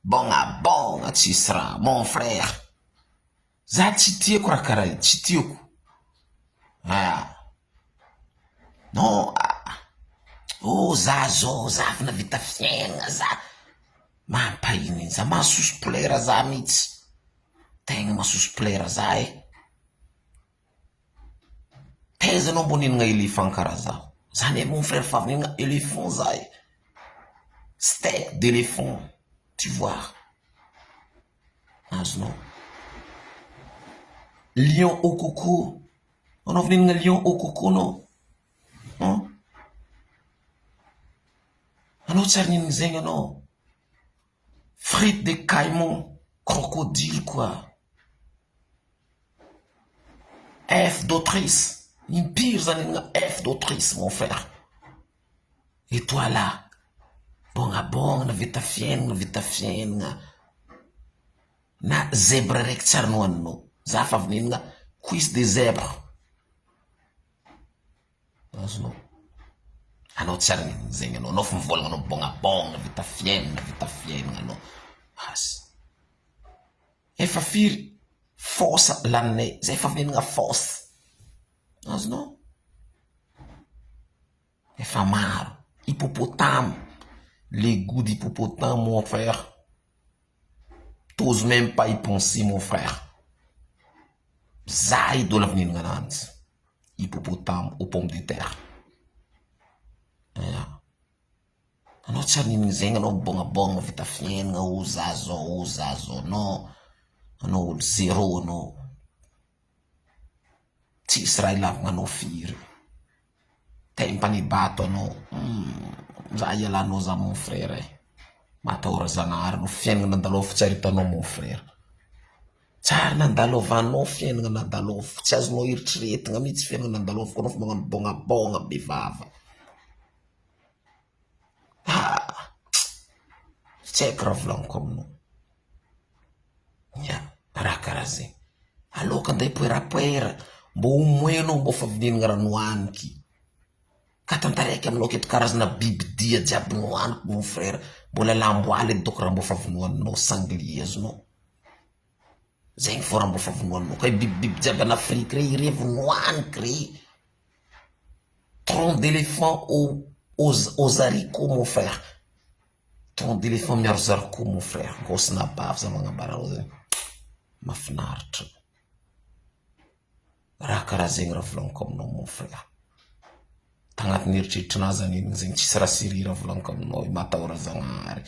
Bongabonga tsisy raha mon frère. Za tsy tiako raha karaha io, tsy tiako. Non, oh za zao, za avy navita fiainana za. Mampahiny za, mahasoso plera za mihitsy. Tegna mahasoso plera za e. Taizanao mbo ninana éléphant karaha zaho. Zany mon frère fa avy ninana éléphant za e. Steak d'éléphant, tu vois. Azonao. Lion au coco. Anao avy ninana lion au coco anao. Anao tsy ary ninana zegny anao. Frites de caïman, crocodile quoi. F d'autrice. Impiry zany ninana F d'autrice mon frère. Et toi là, bongabonga navita fiainana. Na zèbre raiky tsy ary nohaninao. Za fa avy ninana cuisse de zèbre. Azonao. Anao tsy ary ninana zegny anao. Anao fa mivolagna anao bongabonga navita fiainana anao. Asy. Efa firy fosa laninay. Zay fa avy ninana fosse. Azonao. Efa maro. Hippopotame. Les goûts d'hippopotame mon frère. T'oses même pas y penser mon frère. Za idôla avy ninana ananjy. Hippopotame aux pommes de terre. Anao tsy ary ninana zegny anao bongabonga vita fiainana o za zao non. Anao olo zéro anao. Tsisy raha ilavagna anao firy. Tempanibato anao. Za ialanao za mon frère e. Matahotra Zanahary anao fiainana nandalova tsy ary hitanao mon frère. Tsary nandalovanao fiainana nandalova. Tsy azonao eritreretina mihitsy fiainana nandalova. Anao fa magnano bongabonga bevava. Tsy haiko raha volagniko aminao. Raha karaha zegny. Aloka andeha poerapoera. Mbo omoe anao mbo fa avy ninana raha nohaniky. Ka tantaraiky aminao aketo karazana bibidia jiaby nohaniko mon frère. Mbola lamboaly edoko raha mbo fa avy nohaninao sanglier azonao. Zegny fô raha mbo fa avy nohaninao. Ka bibibiby jiaby an'Afrika re irevo nohaniky re. Tronc d'éléphant aux haricots mon frère. Tronc d'éléphant miaro zaricot mon frère. Gosina bavy za magnambara ao zegny. Mahafinaritra. Raha karaha zegny raha volagniko aminao mon frère. Tagnatin'ny eritreritrinao zany igny zegny tsisy raha sérieux raha volagniko aminao. Matahotra Zanahary.